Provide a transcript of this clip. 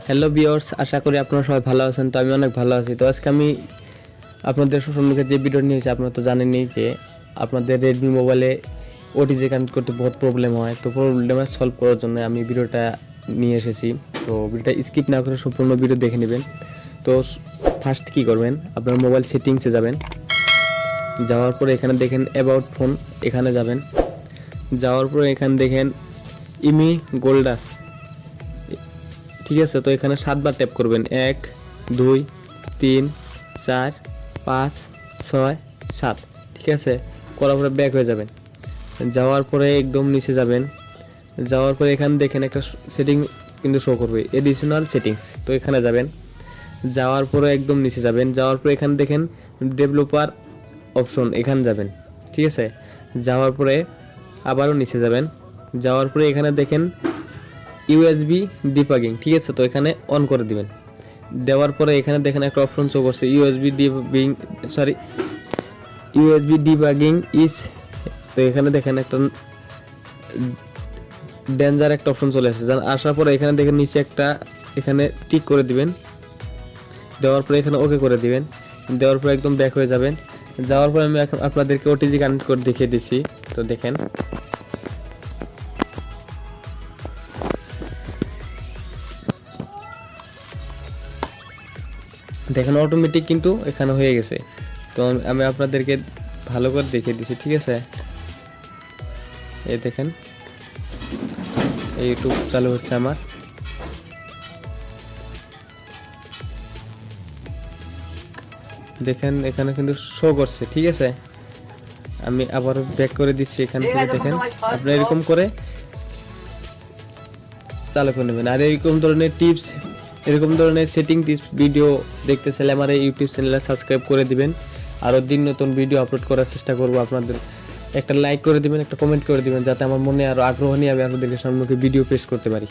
Hello viewers, আশা করি আপনারা সবাই ভালো আছেন। তো আমি অনেক ভালো আছি। তো আজকে আমি আপনাদের সম্মুখে যে ভিডিও নিয়েছি, আপনারা তো জানেনই যে আপনাদের রেডমি মোবাইলে ওটিজি কানেক্ট করতে বহুত প্রবলেম হয়। তো প্রবলেম সলভ করার জন্য আমি ভিডিওটা নিয়ে এসেছি। তো ভিডিওটা স্কিপ না করে সম্পূর্ণ ভিডিও দেখে নেবেন। তো ফার্স্ট কি করবেন, আপনার মোবাইল সেটিংসে যাবেন। যাওয়ার পরে এখানে দেখেন অ্যাবাউট ফোন, এখানে যাবেন। যাওয়ার পরে এখানে দেখেন ইমি গোল্ডার, ঠিক আছে। তো এখানে 7 বার ট্যাপ করবেন, 1 2 3 4 5 6 7, ঠিক আছে। করার পরে ব্যাক হয়ে যাবেন। যাওয়ার পরে একদম নিচে যাবেন। যাওয়ার পরে এখানে দেখেন একটা সেটিং কিন্তু শো করবে, এডিশনাল সেটিংস। তো এখানে যাবেন। যাওয়ার পরে একদম নিচে যাবেন। যাওয়ার পরে এখানে দেখেন ডেভেলপার অপশন, এখানে যাবেন, ঠিক আছে। যাওয়ার পরে আবারও নিচে যাবেন। যাওয়ার পরে এখানে দেখেন ইউএসবি ডিবাগিং, ঠিক আছে। তো এখানে অন করে দিবেন। দেওয়ার পরে এখানে দেখেন একটা অপশন শো করছে ইউএসবি ডিবাগিং ইজ। তো এখানে দেখেন একটা ডেঞ্জার একটা অপশন চলে আসছে। আসার পরে এখানে দেখেন নিচে একটা এখানে টিক করে দিবেন। দেওয়ার পরে এখানে ওকে করে দিবেন। দেওয়ার পরে একদম ব্যাক হয়ে যাবেন। যাওয়ার পরে আমি এখন আপনাদেরকে ওটিজি কানেক্ট করে দেখিয়ে দিচ্ছি। তো দেখেন দেখেন অটোমেটিক কিন্তু এখানে হয়ে গেছে। তো আমি আপনাদেরকে ভালো করে দেখিয়ে দিচ্ছি, ঠিক আছে। এই দেখেন ইউটিউব চালু হচ্ছে আমার। দেখেন এখানে কিন্তু শো করছে, ঠিক আছে। আমি আবার ব্যাক করে দিচ্ছি এখান থেকে। দেখেন আপনি এরকম করে চালু করে নেবেন। আর এরকম ধরনের টিপস, এরকম ধরনের সেটিং টিপস ভিডিও দেখতে চাইলে আমার এই ইউটিউব চ্যানেলে সাবস্ক্রাইব করে দিবেন। আরও দিন নতুন ভিডিও আপলোড করার চেষ্টা করব। আপনাদের একটা লাইক করে দিবেন, একটা কমেন্ট করে দিবেন, যাতে আমার মনে আরও আগ্রহ নিয়ে আমি আপনাদেরকে সম্মুখে ভিডিও পেশ করতে পারি।